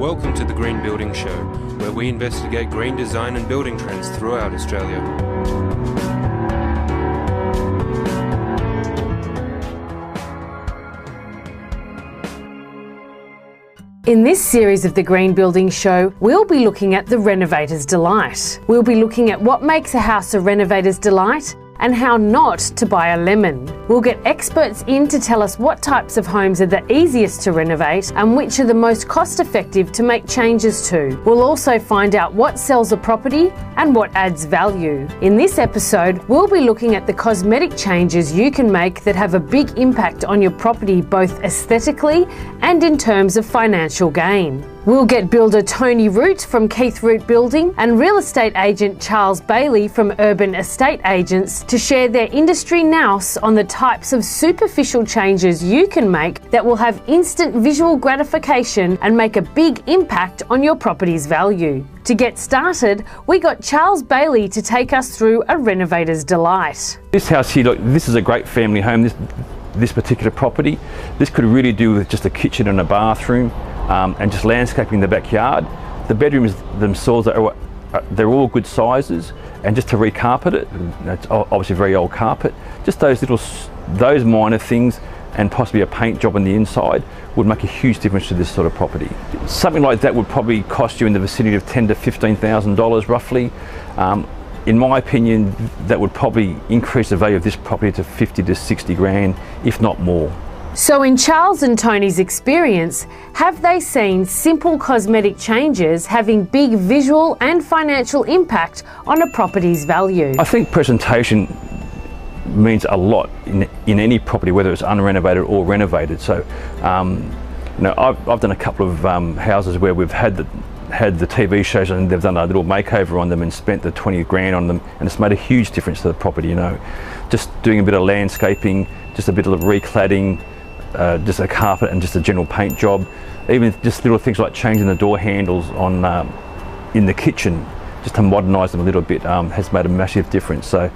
Welcome to the Green Building Show, where we investigate green design and building trends throughout Australia. In this series of the Green Building Show, we'll be looking at the renovator's delight. We'll be looking at what makes a house a renovator's delight and how not to buy a lemon. We'll get experts in to tell us what types of homes are the easiest to renovate and which are the most cost-effective to make changes to. We'll also find out what sells a property and what adds value. In this episode, we'll be looking at the cosmetic changes you can make that have a big impact on your property, both aesthetically and in terms of financial gain. We'll get builder Tony Root from Keith Root Building and real estate agent Charles Bailey from Urban Estate Agents to share their industry nous on the types of superficial changes you can make that will have instant visual gratification and make a big impact on your property's value. To get started, we got Charles Bailey to take us through a renovator's delight. This house here, look, this is a great family home. This particular property, this could really do with just a kitchen and a bathroom. And just landscaping in the backyard. The bedrooms themselves they're all good sizes, and just to recarpet it, it's obviously very old carpet, just those minor things and possibly a paint job on the inside would make a huge difference to this sort of property. Something like that would probably cost you in the vicinity of $10,000 to $15,000 roughly. In my opinion, that would probably increase the value of this property to 50 to 60 grand, if not more. So in Charles and Tony's experience, have they seen simple cosmetic changes having big visual and financial impact on a property's value? I think presentation means a lot in any property, whether it's unrenovated or renovated. So, I've done a couple of houses where we've had the TV shows and they've done a little makeover on them and spent the 20 grand on them, and it's made a huge difference to the property. Just doing a bit of landscaping, just a bit of recladding, just a carpet and just a general paint job, even just little things like changing the door handles on in the kitchen, just to modernise them a little bit, has made a massive difference. So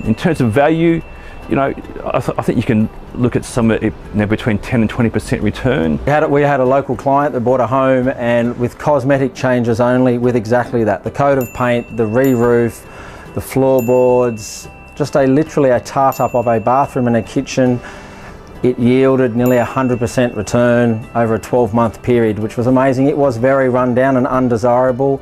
in terms of value, I think you can look at some between 10 and 20% return. We had a local client that bought a home, and with cosmetic changes only, with exactly that, the coat of paint, the re-roof, the floorboards, just literally a tart-up of a bathroom and a kitchen, it yielded nearly 100% return over a 12-month period, which was amazing. It was very run down and undesirable.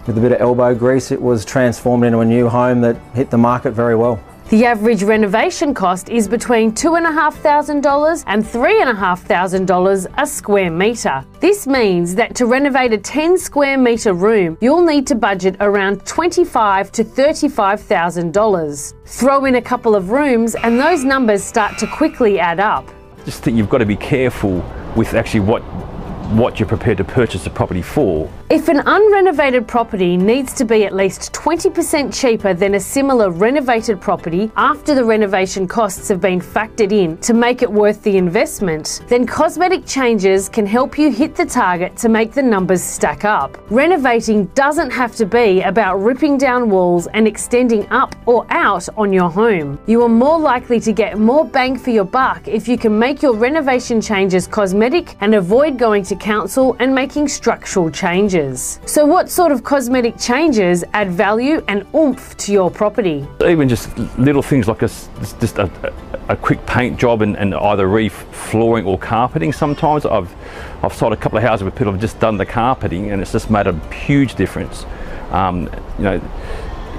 With a bit of elbow grease, it was transformed into a new home that hit the market very well. The average renovation cost is between $2,500 and $3,500 a square metre. This means that to renovate a 10 square metre room, you'll need to budget around $25,000 to $35,000. Throw in a couple of rooms and those numbers start to quickly add up. Just think you've got to be careful with actually what you're prepared to purchase the property for. If an unrenovated property needs to be at least 20% cheaper than a similar renovated property after the renovation costs have been factored in to make it worth the investment, then cosmetic changes can help you hit the target to make the numbers stack up. Renovating doesn't have to be about ripping down walls and extending up or out on your home. You are more likely to get more bang for your buck if you can make your renovation changes cosmetic and avoid going to council and making structural changes. So what sort of cosmetic changes add value and oomph to your property? Even just little things like just a quick paint job and either re-flooring or carpeting. Sometimes I've sold a couple of houses where people have just done the carpeting and it's just made a huge difference,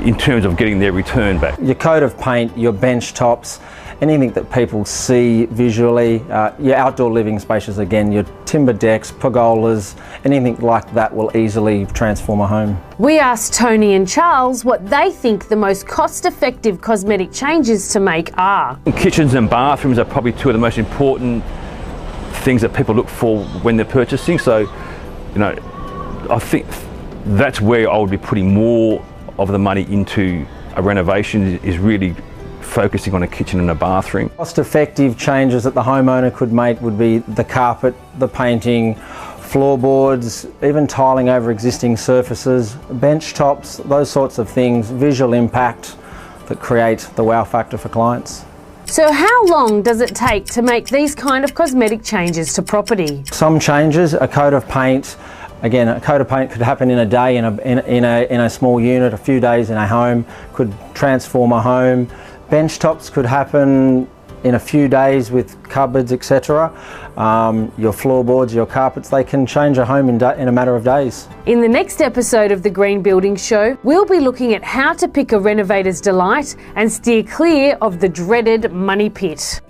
in terms of getting their return back. Your coat of paint, your bench tops, anything that people see visually, your outdoor living spaces again, your timber decks, pergolas, anything like that will easily transform a home. We asked Tony and Charles what they think the most cost-effective cosmetic changes to make are. Kitchens and bathrooms are probably two of the most important things that people look for when they're purchasing. So, I think that's where I would be putting more of the money into a renovation, is really focusing on a kitchen and a bathroom. Cost-effective changes that the homeowner could make would be the carpet, the painting, floorboards, even tiling over existing surfaces, bench tops, those sorts of things, visual impact that create the wow factor for clients. So how long does it take to make these kind of cosmetic changes to property? Some changes, a coat of paint, again, a coat of paint could happen in a day in a small unit, a few days in a home, could transform a home. Bench tops could happen in a few days with cupboards, etc. Your floorboards, your carpets, they can change a home in a matter of days. In the next episode of the Green Building Show, we'll be looking at how to pick a renovator's delight and steer clear of the dreaded money pit.